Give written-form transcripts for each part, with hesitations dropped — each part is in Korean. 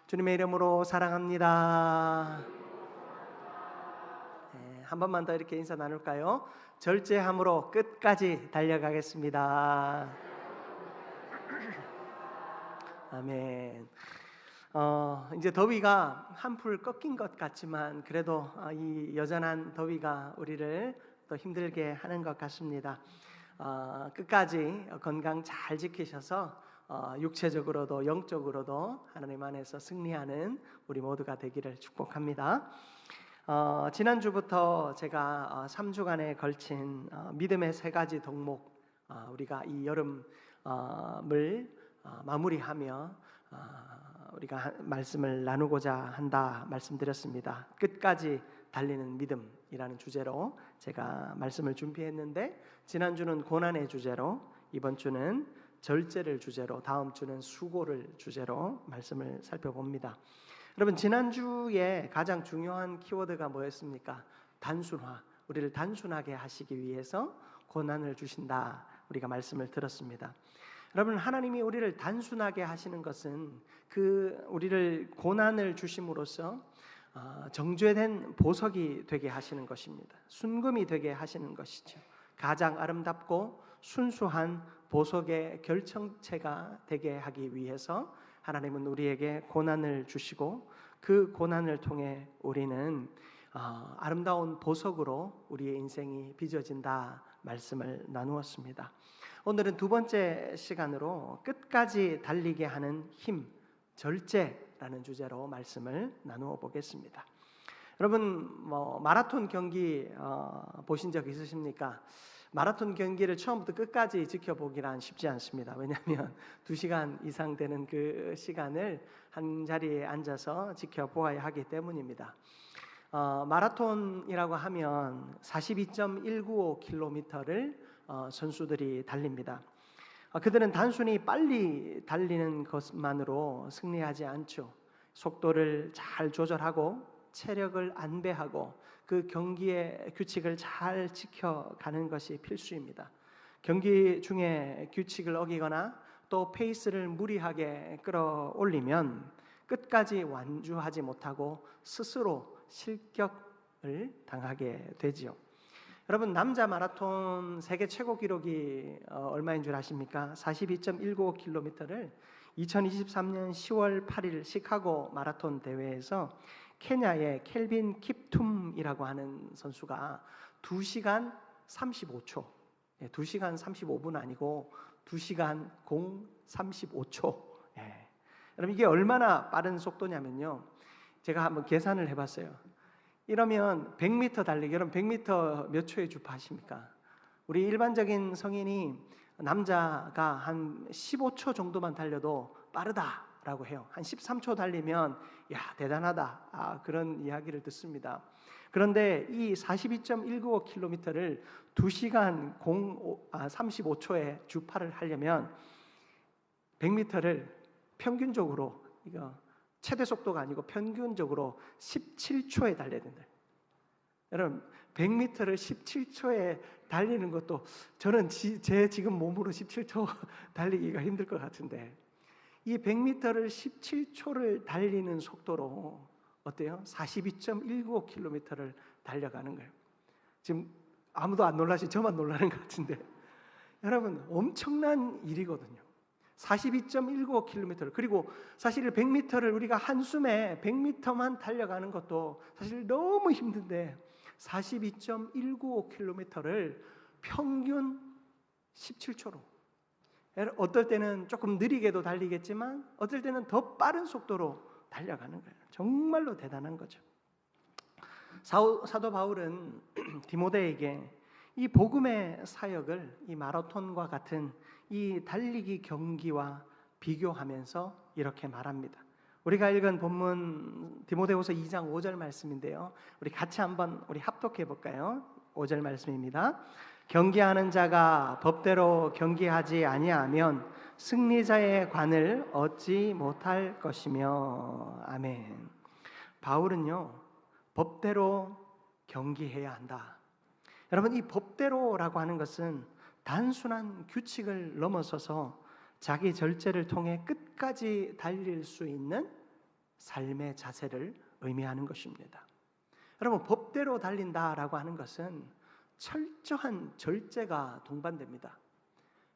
주님의 이름으로 사랑합니다. 네, 한 번만 더 이렇게 인사 나눌까요? 절제함으로 끝까지 달려가겠습니다. 아멘. 이제 더위가 한풀 꺾인 것 같지만 그래도 이 여전한 더위가 우리를 또 힘들게 하는 것 같습니다. 끝까지 건강 잘 지키셔서 육체적으로도 영적으로도 하나님 안에서 승리하는 우리 모두가 되기를 축복합니다. 지난주부터 제가 3주간에 걸친 믿음의 세 가지 덕목, 우리가 이 여름을 마무리하며 우리가 말씀을 나누고자 한다 말씀드렸습니다. 끝까지 달리는 믿음이라는 주제로 제가 말씀을 준비했는데, 지난주는 고난의 주제로, 이번 주는 절제를 주제로, 다음 주는 수고를 주제로 말씀을 살펴봅니다. 여러분, 지난주에 가장 중요한 키워드가 뭐였습니까? 단순화. 우리를 단순하게 하시기 위해서 고난을 주신다, 우리가 말씀을 들었습니다. 여러분, 하나님이 우리를 단순하게 하시는 것은 우리를 고난을 주심으로써 정죄된 보석이 되게 하시는 것입니다. 순금이 되게 하시는 것이죠. 가장 아름답고 순수한 보석의 결정체가 되게 하기 위해서 하나님은 우리에게 고난을 주시고, 그 고난을 통해 우리는 아름다운 보석으로 우리의 인생이 빚어진다 말씀을 나누었습니다. 오늘은 두 번째 시간으로 끝까지 달리게 하는 힘, 절제라는 주제로 말씀을 나누어 보겠습니다. 여러분, 마라톤 경기 보신 적 있으십니까? 마라톤 경기를 처음부터 끝까지 지켜보기란 쉽지 않습니다. 왜냐하면 2시간 이상 되는 그 시간을 한 자리에 앉아서 지켜보아야 하기 때문입니다. 마라톤이라고 하면 42.195km를 선수들이 달립니다. 그들은 단순히 빨리 달리는 것만으로 승리하지 않죠. 속도를 잘 조절하고 체력을 안배하고 그 경기의 규칙을 잘 지켜가는 것이 필수입니다. 경기 중에 규칙을 어기거나 또 페이스를 무리하게 끌어올리면 끝까지 완주하지 못하고 스스로 실격을 당하게 되지요. 여러분, 남자 마라톤 세계 최고 기록이 얼마인 줄 아십니까? 42.195km를 2023년 10월 8일 시카고 마라톤 대회에서 케냐의 켈빈 킵툼이라고 하는 선수가 2시간 35초, 2시간 35분 아니고 2시간 35초. 여러분, 이게 얼마나 빠른 속도냐면요, 제가 한번 계산을 해봤어요. 이러면 100m 달리기, 여러분 100m 몇 초에 주파하십니까? 우리 일반적인 성인이, 남자가 한 15초 정도만 달려도 빠르다라고 해요. 한 13초 달리면 야, 대단하다, 그런 이야기를 듣습니다. 그런데 이 42.195km를 2시간 35초에 주파를 하려면 100m를 평균적으로, 이거 최대 속도가 아니고 평균적으로 17초에 달려야 된다. 여러분, 100m를 17초에 달리는 것도 저는 제 지금 몸으로 17초 달리기가 힘들 것 같은데, 이 100m를 17초를 달리는 속도로 어때요? 42.195km를 달려가는 거예요. 지금 아무도 안 놀라시, 저만 놀라는 것 같은데, 여러분, 엄청난 일이거든요. 42.195km, 그리고 사실 100m를 우리가 한숨에 100m만 달려가는 것도 사실 너무 힘든데 42.195km를 평균 17초로, 어떨 때는 조금 느리게도 달리겠지만 어떨 때는 더 빠른 속도로 달려가는 거예요. 정말로 대단한 거죠. 사도 바울은 디모데에게 이 복음의 사역을 이 마라톤과 같은 이 달리기 경기와 비교하면서 이렇게 말합니다. 우리가 읽은 본문 디모데후서 2장 5절 말씀인데요, 우리 같이 한번 합독해 볼까요? 5절 말씀입니다. 경기하는 자가 법대로 경기하지 아니하면 승리자의 관을 얻지 못할 것이며. 아멘. 바울은요, 법대로 경기해야 한다. 여러분, 이 법대로라고 하는 것은 단순한 규칙을 넘어서서 자기 절제를 통해 끝까지 달릴 수 있는 삶의 자세를 의미하는 것입니다. 여러분, 법대로 달린다라고 하는 것은 철저한 절제가 동반됩니다.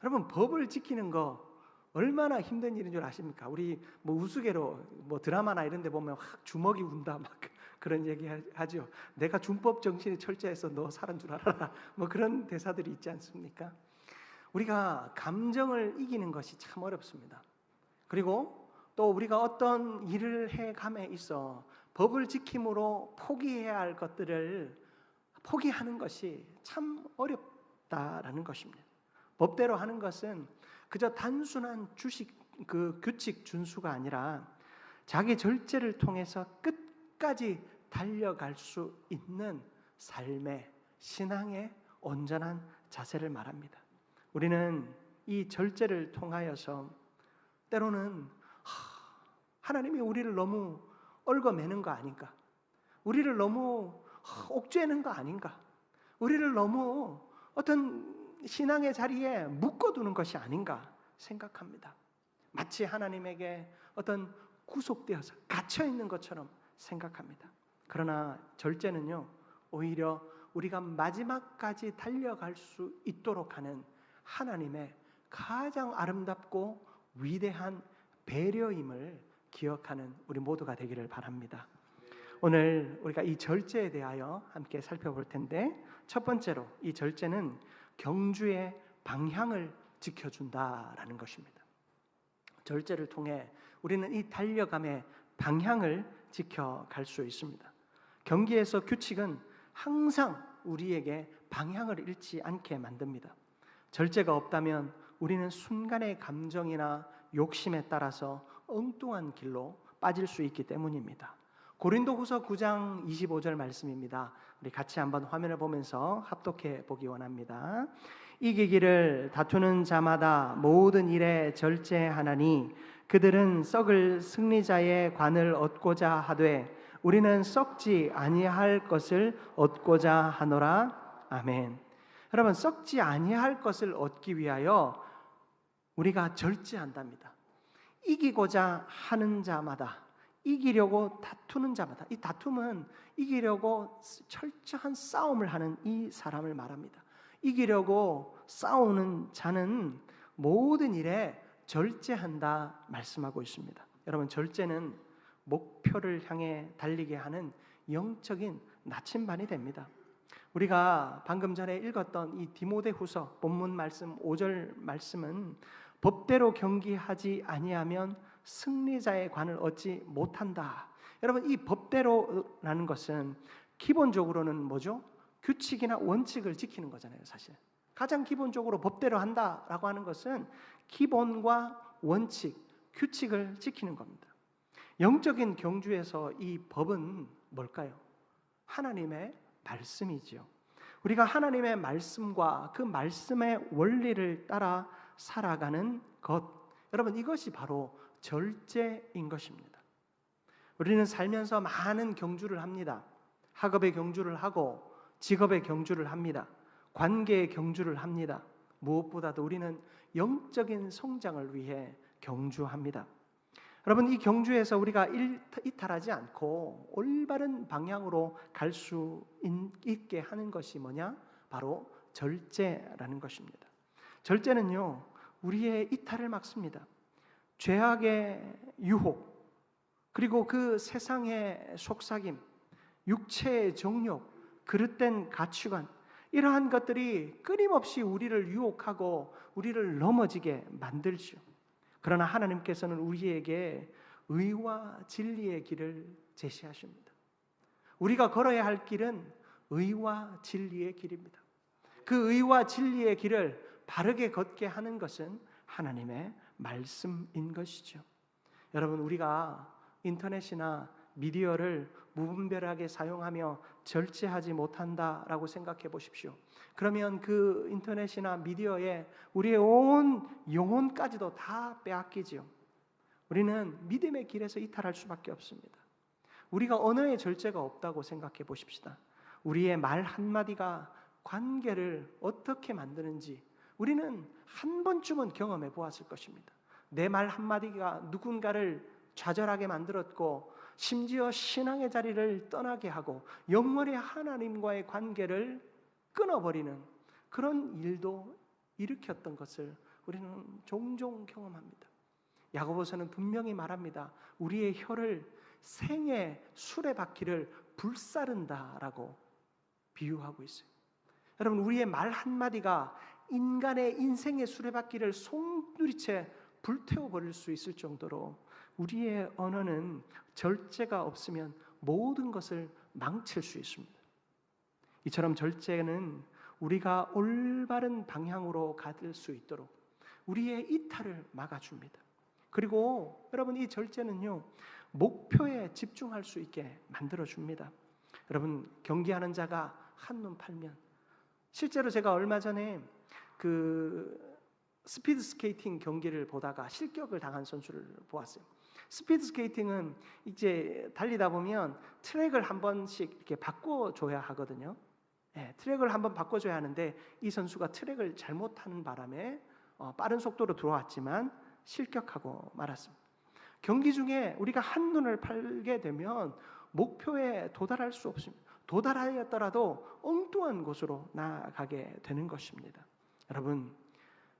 여러분, 법을 지키는 거 얼마나 힘든 일인 줄 아십니까? 우리 우스개로 드라마나 이런 데 보면 확 주먹이 운다 막 그런 얘기 하죠. 내가 준법 정신이 철저해서 너 살은 줄 알아라. 그런 대사들이 있지 않습니까? 우리가 감정을 이기는 것이 참 어렵습니다. 그리고 또 우리가 어떤 일을 해감에 있어 법을 지킴으로 포기해야 할 것들을 포기하는 것이 참 어렵다라는 것입니다. 법대로 하는 것은 그저 단순한 규칙 준수가 아니라 자기 절제를 통해서 끝까지 달려갈 수 있는 삶의 신앙의 온전한 자세를 말합니다. 우리는 이 절제를 통하여서 때로는 하나님이 우리를 너무 얽어매는 거 아닌가? 우리를 너무 옥죄는 거 아닌가? 우리를 너무 어떤 신앙의 자리에 묶어두는 것이 아닌가 생각합니다. 마치 하나님에게 어떤 구속되어서 갇혀있는 것처럼 생각합니다. 그러나 절제는요, 오히려 우리가 마지막까지 달려갈 수 있도록 하는 하나님의 가장 아름답고 위대한 배려임을 기억하는 우리 모두가 되기를 바랍니다. 오늘 우리가 이 절제에 대하여 함께 살펴볼 텐데, 첫 번째로 이 절제는 경주의 방향을 지켜준다라는 것입니다. 절제를 통해 우리는 이 달려감의 방향을 지켜갈 수 있습니다. 경기에서 규칙은 항상 우리에게 방향을 잃지 않게 만듭니다. 절제가 없다면 우리는 순간의 감정이나 욕심에 따라서 엉뚱한 길로 빠질 수 있기 때문입니다. 고린도후서 9장 25절 말씀입니다. 우리 같이 한번 화면을 보면서 합독해 보기 원합니다. 이기기를 다투는 자마다 모든 일에 절제하나니 그들은 썩을 승리자의 관을 얻고자 하되 우리는 썩지 아니할 것을 얻고자 하노라. 아멘. 여러분, 썩지 아니할 것을 얻기 위하여 우리가 절제한답니다. 이기고자 하는 자마다, 이기려고 다투는 자마다, 이 다툼은 이기려고 철저한 싸움을 하는 이 사람을 말합니다. 이기려고 싸우는 자는 모든 일에 절제한다 말씀하고 있습니다. 여러분, 절제는 목표를 향해 달리게 하는 영적인 나침반이 됩니다. 우리가 방금 전에 읽었던 이 디모데후서 본문 말씀 5절 말씀은 법대로 경기하지 아니하면 승리자의 관을 얻지 못한다. 여러분, 이 법대로라는 것은 기본적으로는 뭐죠? 규칙이나 원칙을 지키는 거잖아요. 사실 가장 기본적으로 법대로 한다라고 하는 것은 기본과 원칙, 규칙을 지키는 겁니다. 영적인 경주에서 이 법은 뭘까요? 하나님의 말씀이지요. 우리가 하나님의 말씀과 그 말씀의 원리를 따라 살아가는 것, 여러분, 이것이 바로 절제인 것입니다. 우리는 살면서 많은 경주를 합니다. 학업의 경주를 하고 직업의 경주를 합니다. 관계의 경주를 합니다. 무엇보다도 우리는 영적인 성장을 위해 경주합니다. 여러분, 이 경주에서 우리가 이탈하지 않고 올바른 방향으로 갈 수 있게 하는 것이 뭐냐? 바로 절제라는 것입니다. 절제는요, 우리의 이탈을 막습니다. 죄악의 유혹, 그리고 그 세상의 속삭임, 육체의 정욕, 그릇된 가치관, 이러한 것들이 끊임없이 우리를 유혹하고 우리를 넘어지게 만들죠. 그러나 하나님께서는 우리에게 의와 진리의 길을 제시하십니다. 우리가 걸어야 할 길은 의와 진리의 길입니다. 그 의와 진리의 길을 바르게 걷게 하는 것은 하나님의 말씀인 것이죠. 여러분, 우리가 인터넷이나 미디어를 무분별하게 사용하며 절제하지 못한다라고 생각해 보십시오. 그러면 그 인터넷이나 미디어에 우리의 온 영혼까지도 다 빼앗기지요. 우리는 믿음의 길에서 이탈할 수밖에 없습니다. 우리가 언어의 절제가 없다고 생각해 보십시다. 우리의 말 한마디가 관계를 어떻게 만드는지 우리는 한 번쯤은 경험해 보았을 것입니다. 내 말 한마디가 누군가를 좌절하게 만들었고 심지어 신앙의 자리를 떠나게 하고 영원히 하나님과의 관계를 끊어버리는 그런 일도 일으켰던 것을 우리는 종종 경험합니다. 야고보서는 분명히 말합니다. 우리의 혀를 생의 수레바퀴를 불사른다라고 비유하고 있어요. 여러분, 우리의 말 한마디가 인간의 인생의 수레바퀴를 송두리째 불태워버릴 수 있을 정도로 우리의 언어는 절제가 없으면 모든 것을 망칠 수 있습니다. 이처럼 절제는 우리가 올바른 방향으로 갈 수 있도록 우리의 이탈을 막아줍니다. 그리고 여러분, 이 절제는요, 목표에 집중할 수 있게 만들어줍니다. 여러분, 경기하는 자가 한눈 팔면, 실제로 제가 얼마 전에 그 스피드 스케이팅 경기를 보다가 실격을 당한 선수를 보았어요. 스피드 스케이팅은 이제 달리다 보면 트랙을 한 번씩 이렇게 바꿔줘야 하거든요. 트랙을 한번 바꿔줘야 하는데 이 선수가 트랙을 잘못하는 바람에 빠른 속도로 들어왔지만 실격하고 말았습니다. 경기 중에 우리가 한눈을 팔게 되면 목표에 도달할 수 없습니다. 도달하였더라도 엉뚱한 곳으로 나아가게 되는 것입니다. 여러분,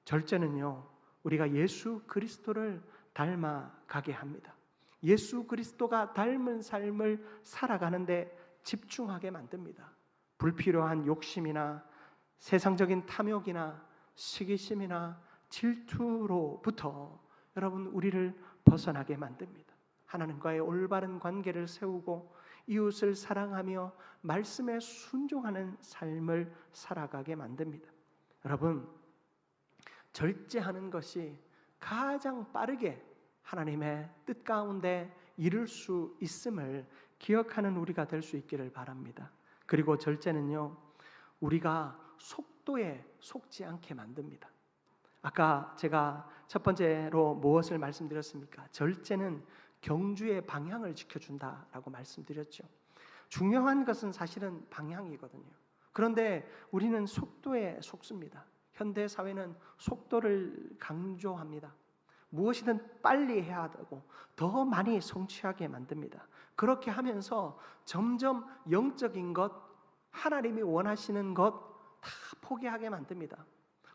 절제는요, 우리가 예수 그리스도를 닮아가게 합니다. 예수 그리스도가 닮은 삶을 살아가는데 집중하게 만듭니다. 불필요한 욕심이나 세상적인 탐욕이나 시기심이나 질투로부터 여러분, 우리를 벗어나게 만듭니다. 하나님과의 올바른 관계를 세우고 이웃을 사랑하며 말씀에 순종하는 삶을 살아가게 만듭니다. 여러분, 절제하는 것이 가장 빠르게 하나님의 뜻 가운데 이룰 수 있음을 기억하는 우리가 될 수 있기를 바랍니다. 그리고 절제는요, 우리가 속도에 속지 않게 만듭니다. 아까 제가 첫 번째로 무엇을 말씀드렸습니까? 절제는 경주의 방향을 지켜준다라고 말씀드렸죠. 중요한 것은 사실은 방향이거든요. 그런데 우리는 속도에 속습니다. 현대 사회는 속도를 강조합니다. 무엇이든 빨리 해야 하고 더 많이 성취하게 만듭니다. 그렇게 하면서 점점 영적인 것, 하나님이 원하시는 것 다 포기하게 만듭니다.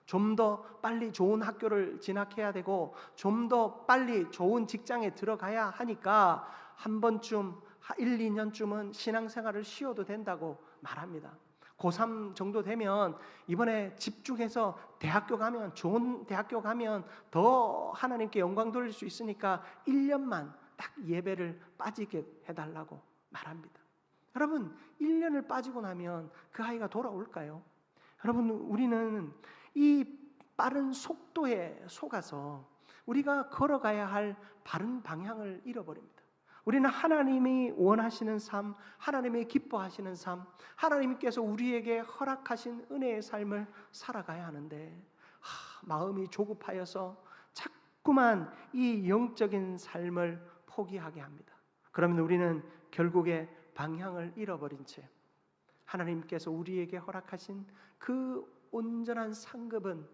좀 더 빨리 좋은 학교를 진학해야 되고 좀 더 빨리 좋은 직장에 들어가야 하니까 한 번쯤 1, 2년쯤은 신앙생활을 쉬어도 된다고 말합니다. 고3 정도 되면 이번에 집중해서 대학교 가면, 좋은 대학교 가면 더 하나님께 영광 돌릴 수 있으니까 1년만 딱 예배를 빠지게 해달라고 말합니다. 여러분, 1년을 빠지고 나면 그 아이가 돌아올까요? 여러분, 우리는 이 빠른 속도에 속아서 우리가 걸어가야 할 바른 방향을 잃어버립니다. 우리는 하나님이 원하시는 삶, 하나님이 기뻐하시는 삶, 하나님께서 우리에게 허락하신 은혜의 삶을 살아가야 하는데 마음이 조급하여서 자꾸만 이 영적인 삶을 포기하게 합니다. 그러면 우리는 결국에 방향을 잃어버린 채 하나님께서 우리에게 허락하신 그 온전한 상급은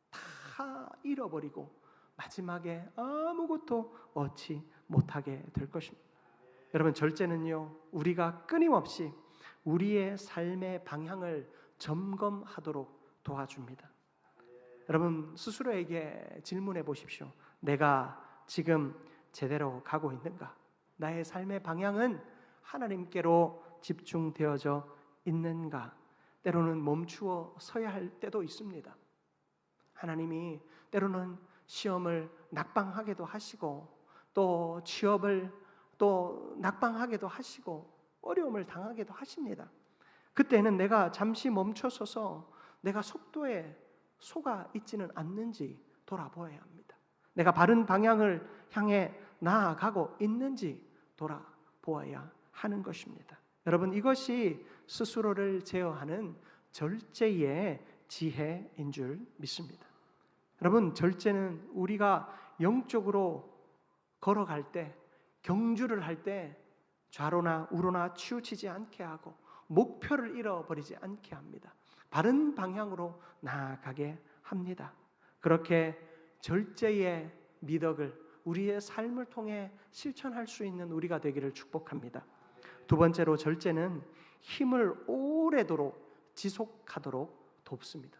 다 잃어버리고 마지막에 아무것도 얻지 못하게 될 것입니다. 여러분, 절제는요, 우리가 끊임없이 우리의 삶의 방향을 점검하도록 도와줍니다. 여러분, 스스로에게 질문해 보십시오. 내가 지금 제대로 가고 있는가? 나의 삶의 방향은 하나님께로 집중되어져 있는가? 때로는 멈추어 서야 할 때도 있습니다. 하나님이 때로는 시험을 낙방하게도 하시고 또 취업을 또 낙방하게도 하시고 어려움을 당하게도 하십니다. 그때는 내가 잠시 멈춰서서 내가 속도에 속아 있지는 않는지 돌아보아야 합니다. 내가 바른 방향을 향해 나아가고 있는지 돌아보아야 하는 것입니다. 여러분, 이것이 스스로를 제어하는 절제의 지혜인 줄 믿습니다. 여러분, 절제는 우리가 영적으로 걸어갈 때, 경주를 할 때 좌로나 우로나 치우치지 않게 하고 목표를 잃어버리지 않게 합니다. 바른 방향으로 나아가게 합니다. 그렇게 절제의 미덕을 우리의 삶을 통해 실천할 수 있는 우리가 되기를 축복합니다. 두 번째로 절제는 힘을 오래도록 지속하도록 돕습니다.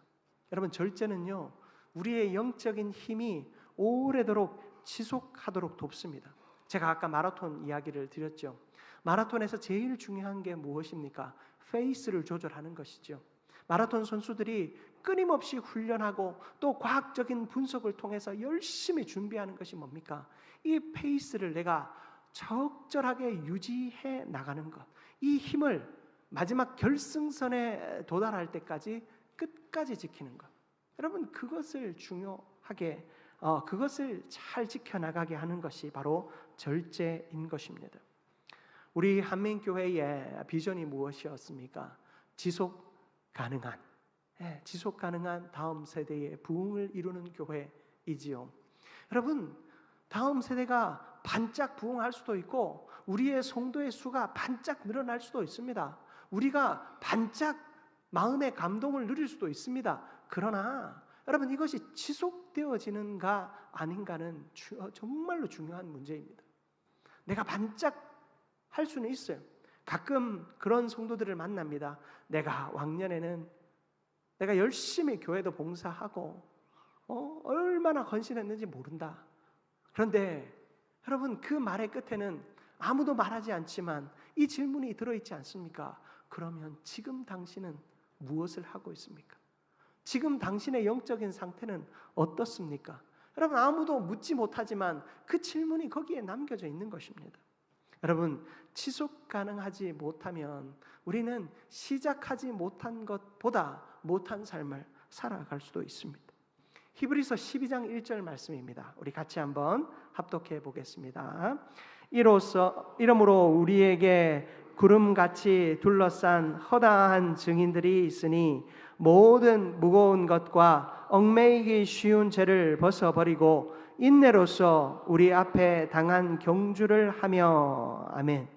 여러분, 절제는요, 우리의 영적인 힘이 오래도록 지속하도록 돕습니다. 제가 아까 마라톤 이야기를 드렸죠. 마라톤에서 제일 중요한 게 무엇입니까? 페이스를 조절하는 것이죠. 마라톤 선수들이 끊임없이 훈련하고 또 과학적인 분석을 통해서 열심히 준비하는 것이 뭡니까? 이 페이스를 내가 적절하게 유지해 나가는 것, 이 힘을 마지막 결승선에 도달할 때까지 끝까지 지키는 것. 여러분, 그것을 중요하게 그것을 잘 지켜나가게 하는 것이 바로 절제인 것입니다. 우리 한민교회의 비전이 무엇이었습니까? 지속 가능한 다음 세대의 부흥을 이루는 교회이지요. 여러분, 다음 세대가 반짝 부흥할 수도 있고 우리의 성도의 수가 반짝 늘어날 수도 있습니다. 우리가 반짝 마음의 감동을 누릴 수도 있습니다. 그러나 여러분, 이것이 지속되어지는가 아닌가는 정말로 중요한 문제입니다. 내가 반짝 할 수는 있어요. 가끔 그런 성도들을 만납니다. 내가 왕년에는 내가 열심히 교회도 봉사하고 얼마나 헌신했는지 모른다. 그런데 여러분, 그 말의 끝에는 아무도 말하지 않지만 이 질문이 들어있지 않습니까? 그러면 지금 당신은 무엇을 하고 있습니까? 지금 당신의 영적인 상태는 어떻습니까? 여러분, 아무도 묻지 못하지만 그 질문이 거기에 남겨져 있는 것입니다. 여러분, 지속 가능하지 못하면 우리는 시작하지 못한 것보다 못한 삶을 살아갈 수도 있습니다. 히브리서 12장 1절 말씀입니다. 우리 같이 한번 합독해 보겠습니다. 이러므로 우리에게 구름같이 둘러싼 허다한 증인들이 있으니 모든 무거운 것과 얽매이기 쉬운 죄를 벗어버리고 인내로서 우리 앞에 당한 경주를 하며, 아멘.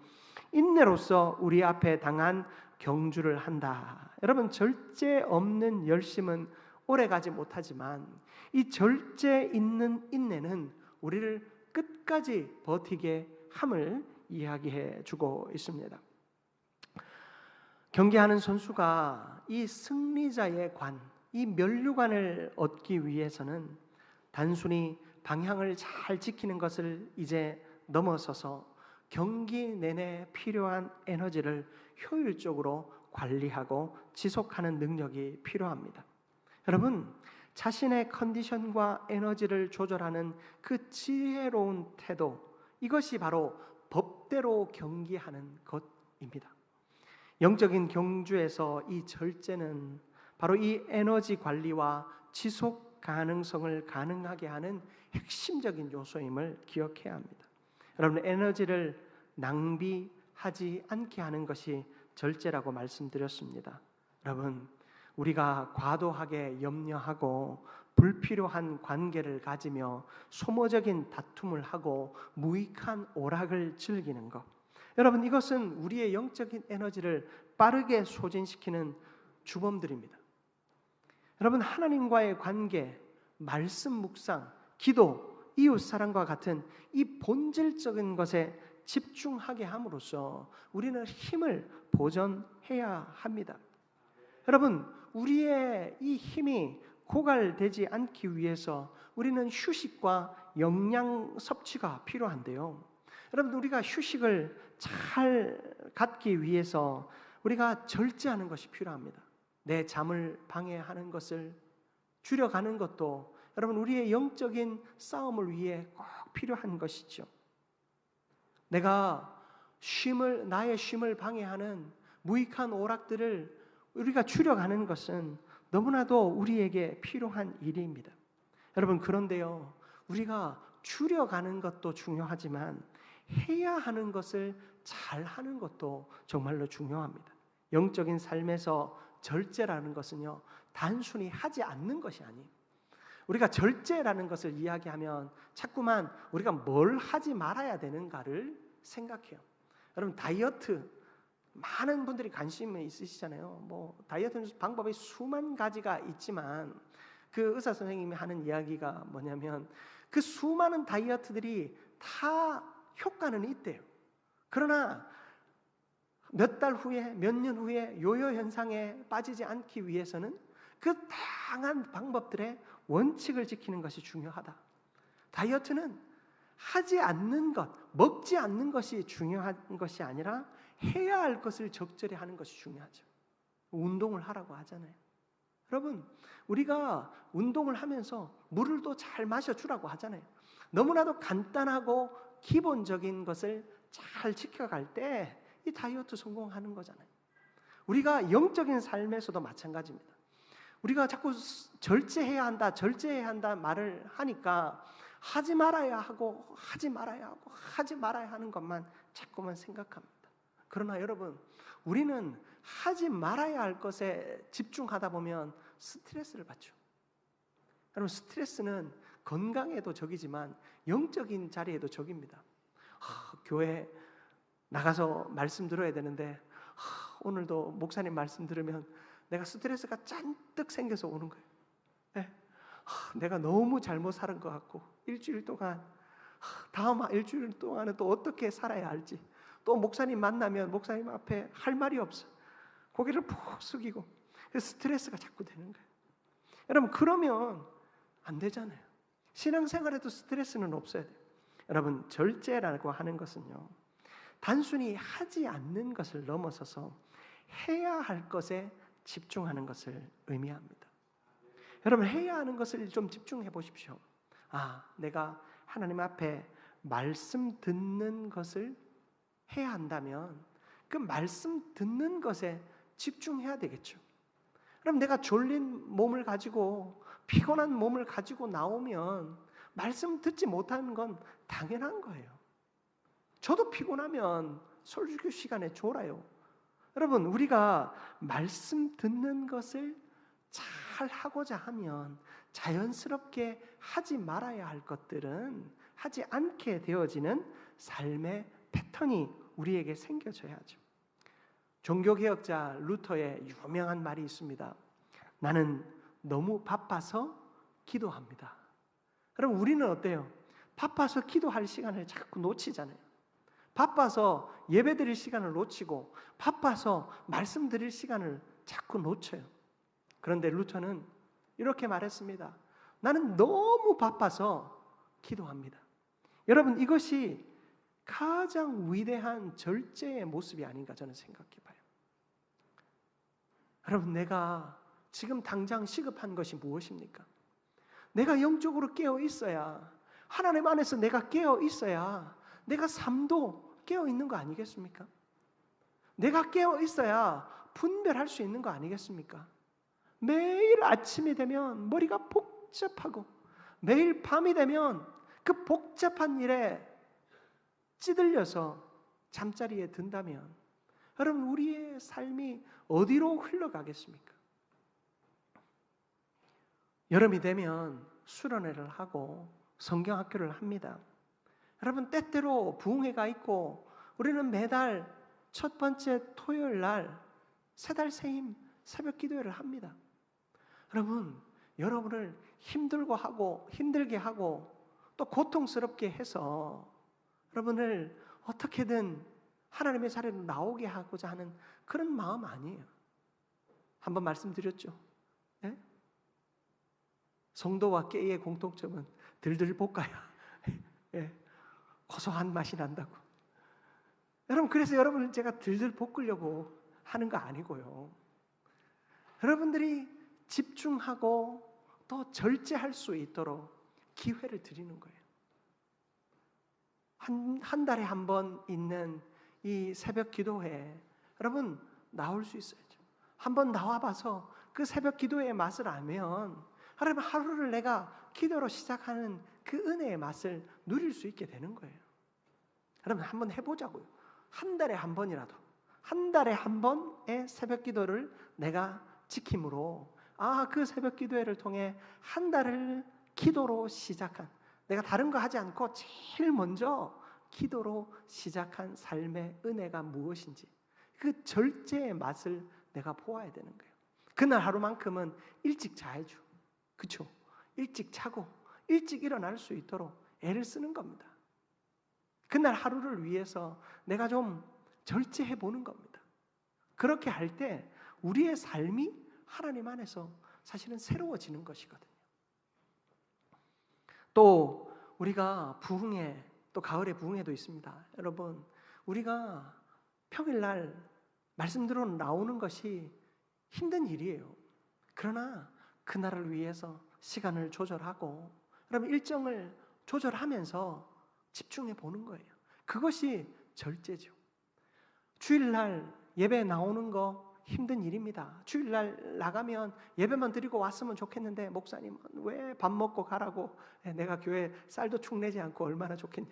인내로서 우리 앞에 당한 경주를 한다. 여러분, 절제 없는 열심은 오래가지 못하지만 이 절제 있는 인내는 우리를 끝까지 버티게 함을 이야기해 주고 있습니다. 경기하는 선수가 이 승리자의 관, 이 면류관을 얻기 위해서는 단순히 방향을 잘 지키는 것을 이제 넘어서서 경기 내내 필요한 에너지를 효율적으로 관리하고 지속하는 능력이 필요합니다. 여러분, 자신의 컨디션과 에너지를 조절하는 그 지혜로운 태도, 이것이 바로 법대로 경기하는 것입니다. 영적인 경주에서 이 절제는 바로 이 에너지 관리와 지속 가능성을 가능하게 하는 핵심적인 요소임을 기억해야 합니다. 여러분, 에너지를 낭비하지 않게 하는 것이 절제라고 말씀드렸습니다. 여러분, 우리가 과도하게 염려하고 불필요한 관계를 가지며 소모적인 다툼을 하고 무익한 오락을 즐기는 것, 여러분, 이것은 우리의 영적인 에너지를 빠르게 소진시키는 주범들입니다. 여러분, 하나님과의 관계, 말씀 묵상, 기도, 이웃사랑과 같은 이 본질적인 것에 집중하게 함으로써 우리는 힘을 보존해야 합니다. 여러분, 우리의 이 힘이 고갈되지 않기 위해서 우리는 휴식과 영양 섭취가 필요한데요. 여러분, 우리가 휴식을 잘 갖기 위해서 우리가 절제하는 것이 필요합니다. 내 잠을 방해하는 것을 줄여가는 것도 여러분, 우리의 영적인 싸움을 위해 꼭 필요한 것이죠. 나의 쉼을 방해하는 무익한 오락들을 우리가 줄여가는 것은 너무나도 우리에게 필요한 일입니다. 여러분, 그런데요, 우리가 줄여가는 것도 중요하지만 해야 하는 것을 잘 하는 것도 정말로 중요합니다. 영적인 삶에서 절제라는 것은요, 단순히 하지 않는 것이 아니에요. 우리가 절제라는 것을 이야기하면 자꾸만 우리가 뭘 하지 말아야 되는가를 생각해요. 여러분, 다이어트 많은 분들이 관심이 있으시잖아요. 다이어트 방법이 수만 가지가 있지만 그 의사 선생님이 하는 이야기가 뭐냐면 그 수많은 다이어트들이 다 효과는 있대요. 그러나 몇 달 후에, 몇 년 후에 요요 현상에 빠지지 않기 위해서는 그 다양한 방법들의 원칙을 지키는 것이 중요하다. 다이어트는 하지 않는 것, 먹지 않는 것이 중요한 것이 아니라 해야 할 것을 적절히 하는 것이 중요하죠. 운동을 하라고 하잖아요. 여러분, 우리가 운동을 하면서 물을 또 잘 마셔주라고 하잖아요. 너무나도 간단하고 기본적인 것을 잘 지켜갈 때 이 다이어트 성공하는 거잖아요. 우리가 영적인 삶에서도 마찬가지입니다. 우리가 자꾸 절제해야 한다, 절제해야 한다 말을 하니까 하지 말아야 하고 하지 말아야 하고 하지 말아야 하는 것만 자꾸만 생각합니다. 그러나 여러분, 우리는 하지 말아야 할 것에 집중하다 보면 스트레스를 받죠. 여러분, 스트레스는 건강에도 적이지만 영적인 자리에도 적입니다. 교회 나가서 말씀 들어야 되는데 오늘도 목사님 말씀 들으면 내가 스트레스가 잔뜩 생겨서 오는 거예요. 네. 내가 너무 잘못 살은 것 같고 일주일 동안 다음 일주일 동안은 또 어떻게 살아야 할지, 또 목사님 만나면 목사님 앞에 할 말이 없어. 고개를 푹 숙이고 스트레스가 자꾸 되는 거예요. 여러분, 그러면 안 되잖아요. 신앙생활에도 스트레스는 없어야 돼요. 여러분, 절제라고 하는 것은요, 단순히 하지 않는 것을 넘어서서 해야 할 것에 집중하는 것을 의미합니다. 여러분, 해야 하는 것을 좀 집중해 보십시오. 내가 하나님 앞에 말씀 듣는 것을 해야 한다면 그 말씀 듣는 것에 집중해야 되겠죠. 그럼 내가 졸린 몸을 가지고, 피곤한 몸을 가지고 나오면 말씀 듣지 못하는 건 당연한 거예요. 저도 피곤하면 설교 시간에 졸아요. 여러분, 우리가 말씀 듣는 것을 잘 하고자 하면 자연스럽게 하지 말아야 할 것들은 하지 않게 되어지는 삶의 패턴이 우리에게 생겨져야죠. 종교개혁자 루터의 유명한 말이 있습니다. 나는 너무 바빠서 기도합니다. 그럼 우리는 어때요? 바빠서 기도할 시간을 자꾸 놓치잖아요. 바빠서 예배드릴 시간을 놓치고 바빠서 말씀 드릴 시간을 자꾸 놓쳐요. 그런데 루터는 이렇게 말했습니다. 나는 너무 바빠서 기도합니다. 여러분, 이것이 가장 위대한 절제의 모습이 아닌가 저는 생각해 봐요. 여러분, 내가 지금 당장 시급한 것이 무엇입니까? 내가 영적으로 깨어 있어야, 하나님 안에서 내가 깨어 있어야 내가 삶도 깨어 있는 거 아니겠습니까? 내가 깨어 있어야 분별할 수 있는 거 아니겠습니까? 매일 아침이 되면 머리가 복잡하고 매일 밤이 되면 그 복잡한 일에 찌들려서 잠자리에 든다면 여러분, 우리의 삶이 어디로 흘러가겠습니까? 여름이 되면 수련회를 하고 성경학교를 합니다. 여러분, 때때로 부흥회가 있고 우리는 매달 첫 번째 토요일 날 새달 새임 새벽 기도회를 합니다. 여러분, 여러분을 힘들게 하고 또 고통스럽게 해서 여러분을 어떻게든 하나님의 자리로 나오게 하고자 하는 그런 마음 아니에요. 한번 말씀드렸죠. 네? 성도와 깨의 공통점은 들들 볶아야 고소한 맛이 난다고. 여러분, 그래서 여러분을 제가 들들 볶으려고 하는 거 아니고요. 여러분들이 집중하고 또 절제할 수 있도록 기회를 드리는 거예요. 한 달에 한 번 있는 이 새벽 기도회에 여러분 나올 수 있어야죠. 한번 나와봐서 그 새벽 기도회의 맛을 알면 여러분, 하루를 내가 기도로 시작하는 그 은혜의 맛을 누릴 수 있게 되는 거예요. 여러분, 한번 해보자고요. 한 달에 한 번이라도, 한 달에 한 번의 새벽 기도를 내가 지킴으로, 그 새벽 기도회를 통해 한 달을 기도로 시작한, 내가 다른 거 하지 않고 제일 먼저 기도로 시작한 삶의 은혜가 무엇인지, 그 절제의 맛을 내가 보아야 되는 거예요. 그날 하루만큼은 일찍 자야죠. 그렇죠? 일찍 자고 일찍 일어날 수 있도록 애를 쓰는 겁니다. 그날 하루를 위해서 내가 좀 절제해 보는 겁니다. 그렇게 할 때 우리의 삶이 하나님 안에서 사실은 새로워지는 것이거든요. 또 우리가 부흥회, 또 가을에 부흥회도 있습니다. 여러분, 우리가 평일날 말씀 들어 나오는 것이 힘든 일이에요. 그러나 그날을 위해서 시간을 조절하고 여러분 일정을 조절하면서 집중해 보는 거예요. 그것이 절제죠. 주일날 예배 나오는 거 힘든 일입니다. 주일날 나가면 예배만 드리고 왔으면 좋겠는데 목사님은 왜 밥 먹고 가라고, 내가 교회 쌀도 축 내지 않고 얼마나 좋겠냐.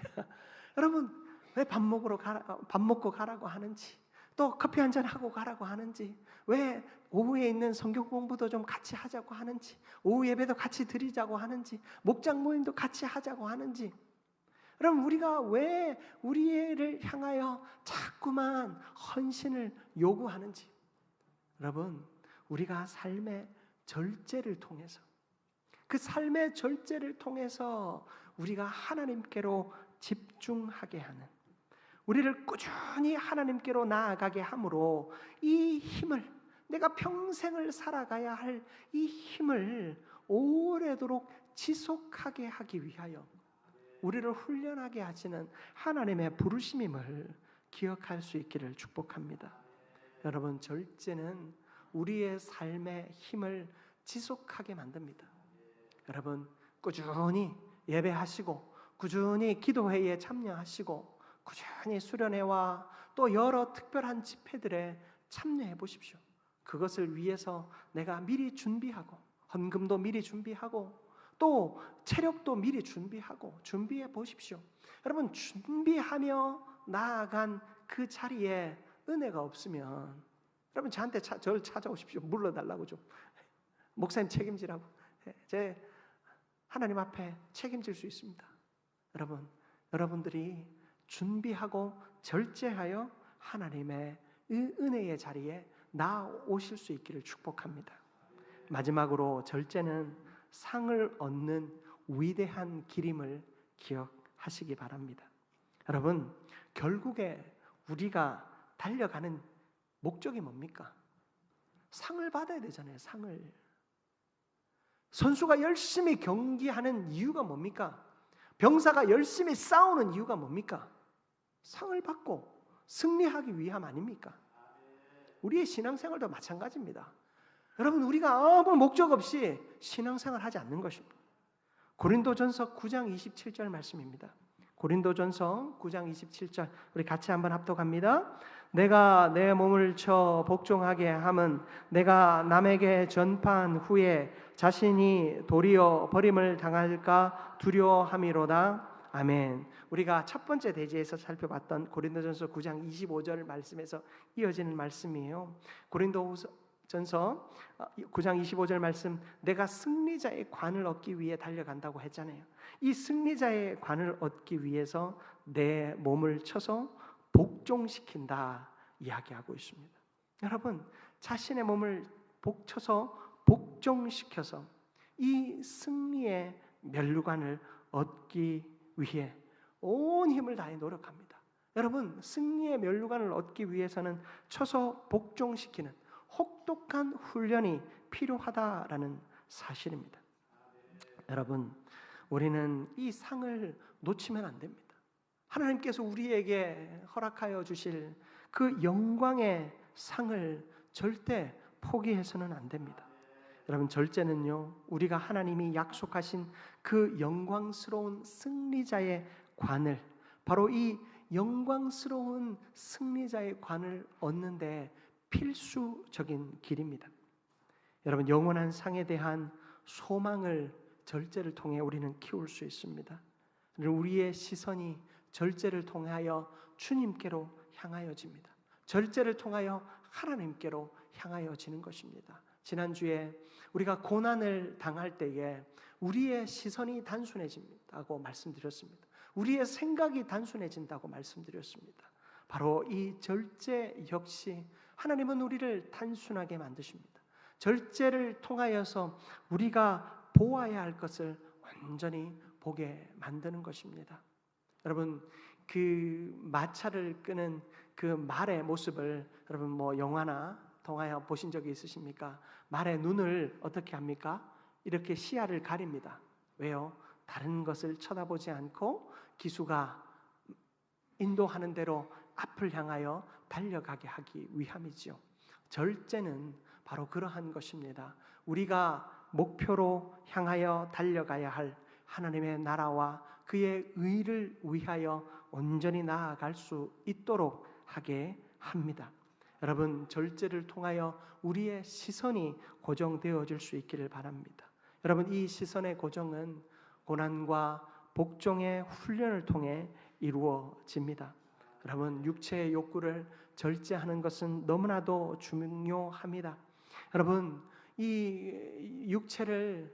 여러분 왜 밥 먹고 가라고 하는지, 또 커피 한잔 하고 가라고 하는지, 왜 오후에 있는 성경 공부도 좀 같이 하자고 하는지, 오후 예배도 같이 드리자고 하는지, 목장 모임도 같이 하자고 하는지, 여러분 우리가 왜 우리 애를 향하여 자꾸만 헌신을 요구하는지, 여러분 우리가 삶의 절제를 통해서, 그 삶의 절제를 통해서 우리가 하나님께로 집중하게 하는, 우리를 꾸준히 하나님께로 나아가게 함으로 이 힘을, 내가 평생을 살아가야 할 이 힘을 오래도록 지속하게 하기 위하여 우리를 훈련하게 하시는 하나님의 부르심임을 기억할 수 있기를 축복합니다. 여러분 절제는 우리의 삶의 힘을 지속하게 만듭니다. 여러분 꾸준히 예배하시고 꾸준히 기도회에 참여하시고 꾸준히 수련회와 또 여러 특별한 집회들에 참여해 보십시오. 그것을 위해서 내가 미리 준비하고, 헌금도 미리 준비하고, 또 체력도 미리 준비해 보십시오. 여러분 준비하며 나아간 그 자리에 은혜가 없으면 여러분 저한테 저를 찾아오십시오. 물러달라고 좀. 목사님 책임지라고. 제 하나님 앞에 책임질 수 있습니다. 여러분들이 준비하고 절제하여 하나님의 은혜의 자리에 나오실 수 있기를 축복합니다. 마지막으로 절제는 상을 얻는 위대한 길임을 기억하시기 바랍니다. 여러분 결국에 우리가 달려가는 목적이 뭡니까? 상을 받아야 되잖아요. 상을. 선수가 열심히 경기하는 이유가 뭡니까? 병사가 열심히 싸우는 이유가 뭡니까? 상을 받고 승리하기 위함 아닙니까? 우리의 신앙생활도 마찬가지입니다. 여러분 우리가 아무 목적 없이 신앙생활 하지 않는 것입니다. 고린도전서 9장 27절 말씀입니다. 고린도전서 9장 27절 우리 같이 한번 합독합니다. 내가 내 몸을 쳐 복종하게 함은 내가 남에게 전파한 후에 자신이 도리어 버림을 당할까 두려워함이로다. 아멘. 우리가 첫 번째 대지에서 살펴봤던 고린도전서 9장 25절 말씀에서 이어지는 말씀이에요. 고린도전서 9장 25절 말씀, 내가 승리자의 관을 얻기 위해 달려간다고 했잖아요. 이 승리자의 관을 얻기 위해서 내 몸을 쳐서 복종시킨다 이야기하고 있습니다. 여러분 자신의 몸을 쳐서 복종시켜서 이 승리의 면류관을 얻기 위해 온 힘을 다해 노력합니다. 여러분 승리의 면류관을 얻기 위해서는 쳐서 복종시키는 혹독한 훈련이 필요하다라는 사실입니다. 여러분 우리는 이 상을 놓치면 안 됩니다. 하나님께서 우리에게 허락하여 주실 그 영광의 상을 절대 포기해서는 안 됩니다. 여러분 절제는요 우리가 하나님이 약속하신 그 영광스러운 승리자의 관을, 바로 이 영광스러운 승리자의 관을 얻는데 필수적인 길입니다. 여러분 영원한 상에 대한 소망을 절제를 통해 우리는 키울 수 있습니다. 우리의 시선이 절제를 통하여 주님께로 향하여집니다. 절제를 통하여 하나님께로 향하여지는 것입니다. 지난주에 우리가 고난을 당할 때에 우리의 시선이 단순해진다고 말씀드렸습니다. 우리의 생각이 단순해진다고 말씀드렸습니다. 바로 이 절제 역시 하나님은 우리를 단순하게 만드십니다. 절제를 통하여서 우리가 보아야 할 것을 온전히 보게 만드는 것입니다. 여러분, 그 마차를 끄는 그 말의 모습을 여러분 뭐 영화나 동화에 보신 적이 있으십니까? 말의 눈을 어떻게 합니까? 이렇게 시야를 가립니다. 왜요? 다른 것을 쳐다보지 않고 기수가 인도하는 대로 앞을 향하여 달려가게 하기 위함이지요. 절제는 바로 그러한 것입니다. 우리가 목표로 향하여 달려가야 할 하나님의 나라와 그의 의를 위하여 온전히 나아갈 수 있도록 하게 합니다. 여러분, 절제를 통하여 우리의 시선이 고정되어질 수 있기를 바랍니다. 여러분, 이 시선의 고정은 고난과 복종의 훈련을 통해 이루어집니다. 여러분, 육체의 욕구를 절제하는 것은 너무나도 중요합니다. 여러분, 이 육체를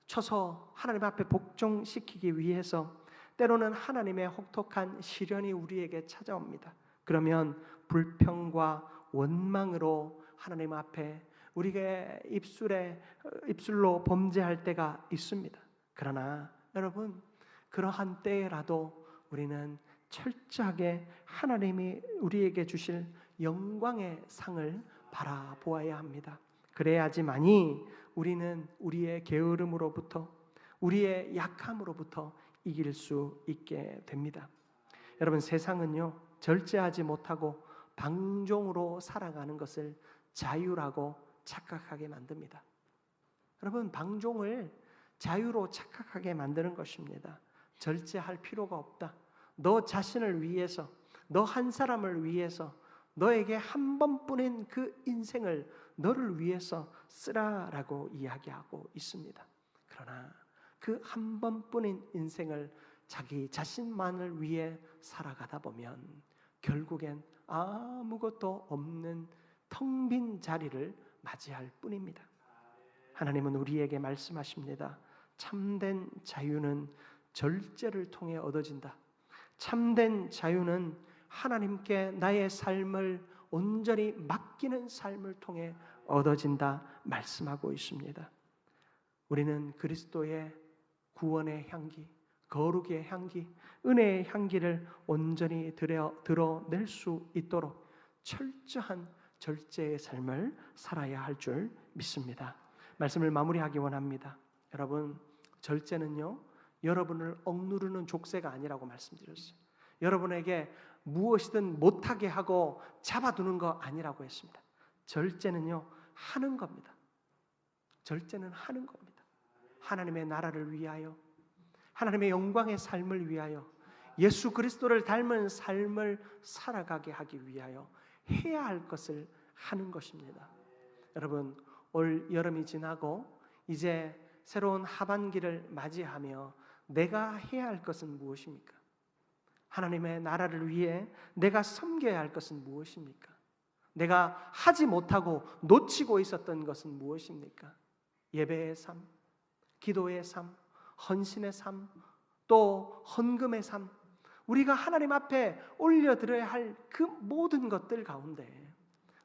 쳐서 하나님 앞에 복종시키기 위해서 때로는 하나님의 혹독한 시련이 우리에게 찾아옵니다. 그러면 불평과 원망으로 하나님 앞에 우리의 입술로 범죄할 때가 있습니다. 그러나 여러분, 그러한 때라도 우리는 철저하게 하나님이 우리에게 주실 영광의 상을 바라보아야 합니다. 그래야지만이 우리는 우리의 게으름으로부터, 우리의 약함으로부터 이길 수 있게 됩니다. 여러분, 세상은요, 절제하지 못하고 방종으로 살아가는 것을 자유라고 착각하게 만듭니다. 여러분, 방종을 자유로 착각하게 만드는 것입니다. 절제할 필요가 없다. 너 자신을 위해서, 너 한 사람을 위해서, 너에게 한 번뿐인 그 인생을 너를 위해서 쓰라라고 이야기하고 있습니다. 그러나 그 한 번뿐인 인생을 자기 자신만을 위해 살아가다 보면 결국엔 아무것도 없는 텅 빈 자리를 맞이할 뿐입니다. 하나님은 우리에게 말씀하십니다. 참된 자유는 절제를 통해 얻어진다. 참된 자유는 하나님께 나의 삶을 온전히 맡기는 삶을 통해 얻어진다 말씀하고 있습니다. 우리는 그리스도의 구원의 향기, 거룩의 향기, 은혜의 향기를 온전히 드러낼 수 있도록 철저한 절제의 삶을 살아야 할 줄 믿습니다. 말씀을 마무리하기 원합니다. 여러분, 절제는요, 여러분을 억누르는 족쇄가 아니라고 말씀드렸어요. 여러분에게 무엇이든 못하게 하고 잡아두는 거 아니라고 했습니다. 절제는요, 하는 겁니다. 절제는 하는 겁니다. 하나님의 나라를 위하여, 하나님의 영광의 삶을 위하여, 예수 그리스도를 닮은 삶을 살아가게 하기 위하여 해야 할 것을 하는 것입니다. 여러분, 올 여름이 지나고 이제 새로운 하반기를 맞이하며 내가 해야 할 것은 무엇입니까? 하나님의 나라를 위해 내가 섬겨야 할 것은 무엇입니까? 내가 하지 못하고 놓치고 있었던 것은 무엇입니까? 예배의 삶, 기도의 삶, 헌신의 삶, 또 헌금의 삶, 우리가 하나님 앞에 올려드려야 할 그 모든 것들 가운데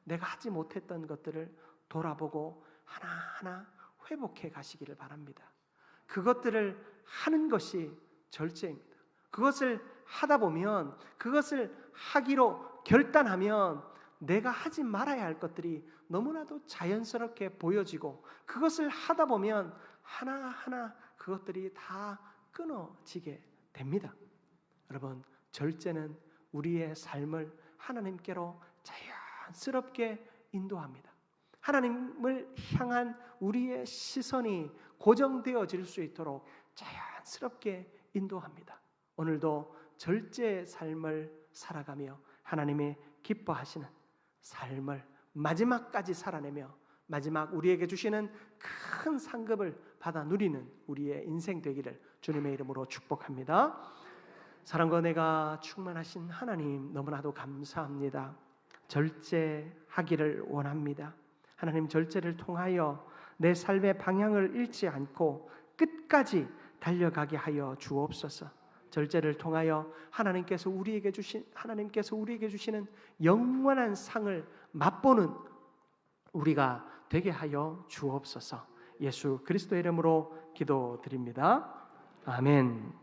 내가 하지 못했던 것들을 돌아보고 하나하나 회복해 가시기를 바랍니다. 그것들을 하는 것이 절제입니다. 그것을 하다 보면, 그것을 하기로 결단하면 내가 하지 말아야 할 것들이 너무나도 자연스럽게 보여지고, 그것을 하다 보면 하나하나 그것들이 다 끊어지게 됩니다. 여러분, 절제는 우리의 삶을 하나님께로 자연스럽게 인도합니다. 하나님을 향한 우리의 시선이 고정되어질 수 있도록 자연스럽게 인도합니다. 오늘도 절제의 삶을 살아가며 하나님이 기뻐하시는 삶을 마지막까지 살아내며 마지막 우리에게 주시는 큰 상급을 받아 누리는 우리의 인생 되기를 주님의 이름으로 축복합니다. 사랑과 은혜가 충만하신 하나님, 너무나도 감사합니다. 절제하기를 원합니다. 하나님, 절제를 통하여 내 삶의 방향을 잃지 않고 끝까지 달려가게 하여 주옵소서. 절제를 통하여 하나님께서 우리에게 주시는 영원한 상을 맛보는 우리가 되게 하여 주옵소서. 예수 그리스도의 이름으로 기도드립니다. 아멘.